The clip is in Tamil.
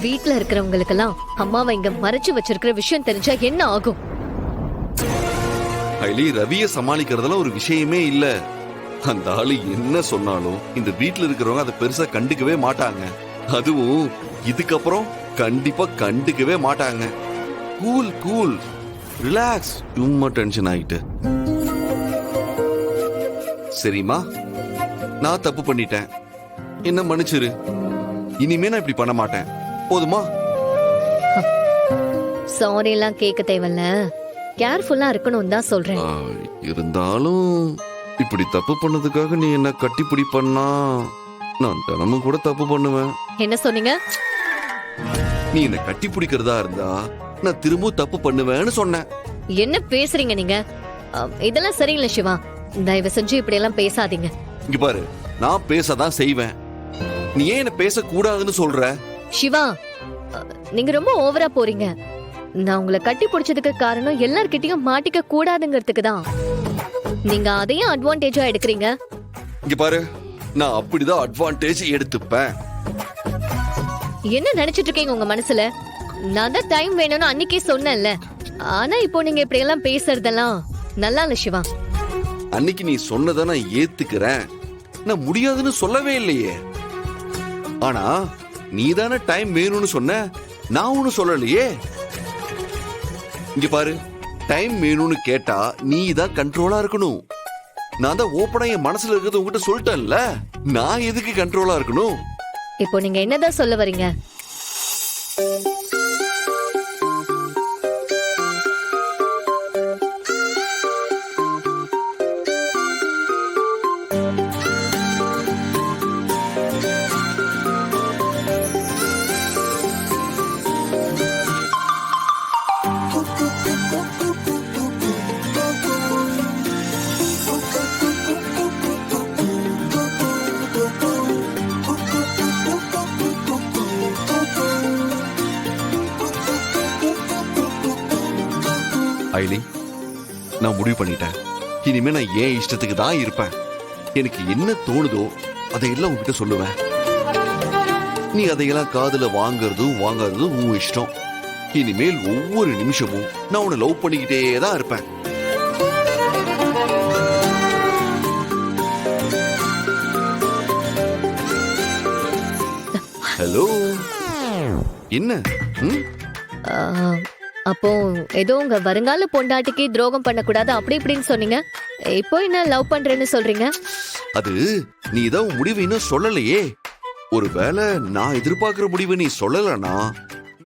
வீட்ல இருக்கிறவங்களுக்கெல்லாம் அம்மாவை இங்க மறைச்சு வச்சிருக்கிற விஷயம் தெரிஞ்சா என்ன ஆகும்? ஐலி, ரவிய சமாளிக்கிறதுல ஒரு விஷயமே இல்ல. அந்த ஆளு என்ன சொன்னாலும் இந்த வீட்ல இருக்கிறவங்க அதை பெருசா கண்டுக்கவே மாட்டாங்க. அதுவும் இதுக்கப்புறம் கண்டிப்பா கண்டுக்கவே மாட்டாங்க. Cool cool, relax. சும்மா டென்ஷன் ஆயிட்டு. சரிம்மா, நான் தப்பு பண்ணிட்டேன், என்ன மன்னிச்சிரு. இனிமே நான் இப்படி பண்ண மாட்டேன், போதுமா? சாரி எல்லாம் கேட்க தேவையில்ல, கேர்ஃபுல்லா இருக்கணும் தான் சொல்றேன். இருந்தாலும் இப்படி தப்பு பண்ணதுக்காக நீ என்ன கட்டிப்பிடி பண்ணா நான் தினமும் கூட தப்பு பண்ணுவேன். என்ன சொன்னீங்க? நீ என்ன கட்டி பிடிக்கிறதா இருந்தா நான் திரும்ப தப்பு பண்ணுவேன்னு சொன்னேன். என்ன பேசுறீங்க நீங்க? இதெல்லாம் சரியில்லை சிவா, தயவு செஞ்சு இப்படி எல்லாம் பேசாதீங்க. இங்க பாரு, நான் பேசதான் செய்வேன், நீ ஏன் என்ன பேசக்கூடாதுன்னு சொல்ற? சிவா, நீங்க ரொம்ப ஓவரா போறீங்க. நான் உங்களை கட்டி பிடிச்சதுக்கு காரணம் எல்லார்கிட்டயும் மாட்டிக்க கூடாதுங்கிறதுக்கு தான். நீங்க அதையும் அட்வான்டேஜா எடுக்கிறீங்க. இங்க பாரு, நான் அப்படிதான் அட்வான்டேஜ் எடுத்துப்பேன். என்ன நினைச்சிட்டு இருக்கீங்க உங்க மனசுல? நான் தான் டைம் வேணும்னு அன்னைக்கே சொன்னேன்ல. ஆனா இப்போ நீங்க இப்படி எல்லாம் பேசுறதெல்லாம் நல்லா இல்ல சிவா. அன்னைக்கு நீ சொன்னதை நான் ஏத்துக்கிறேன், நான் முடியாதுன்னு சொல்லவே இல்லையே. ஆனா நீ தானே டைம் வேணும்னு சொன்ன, நான் ஒண்ணு சொல்லலையே. இங்க பாரு, டைம் வேணும்னு கேட்டா நீ தான் கண்ட்ரோலா இருக்கணும். நான் தான் ஓப்பனா என் மனசுல இருக்கிறது உங்ககிட்ட சொல்லிட்டேன்ல, நான் எதுக்கு கண்ட்ரோலா இருக்கணும்? இப்போ நீங்க என்னதான் சொல்ல வரீங்க? ஐலி, நான் முடிவு பண்ணிட்டேன், இனிமே நான் ஏன் இஷ்டத்துக்கு தான் இருப்பேன். எனக்கு என்ன தோணுதோ அதையெல்லாம் உங்ககிட்ட சொல்லுவேன். நீ அதையெல்லாம் காதுல வாங்குறதும் உன் இஷ்டம். இனிமேல் ஒவ்வொரு நிமிஷமும் நான் உன்னை லவ் பண்ணிக்கிட்டே தான் இருப்பேன். ஹலோ, என்ன? அப்போ ஏதோ உங்க வருங்கால பொண்டாட்டிக்கு துரோகம் பண்ணக்கூடாது அப்படி இப்படின்னு சொன்னீங்க. இப்போ என்ன லவ் பண்றேன்னு சொல்றீங்க? அது நீ தான் உன் முடிவு இன்னும் சொல்லலையே. ஒருவேளை நான் எதிர்பார்க்கிற முடிவு நீ சொல்லலனா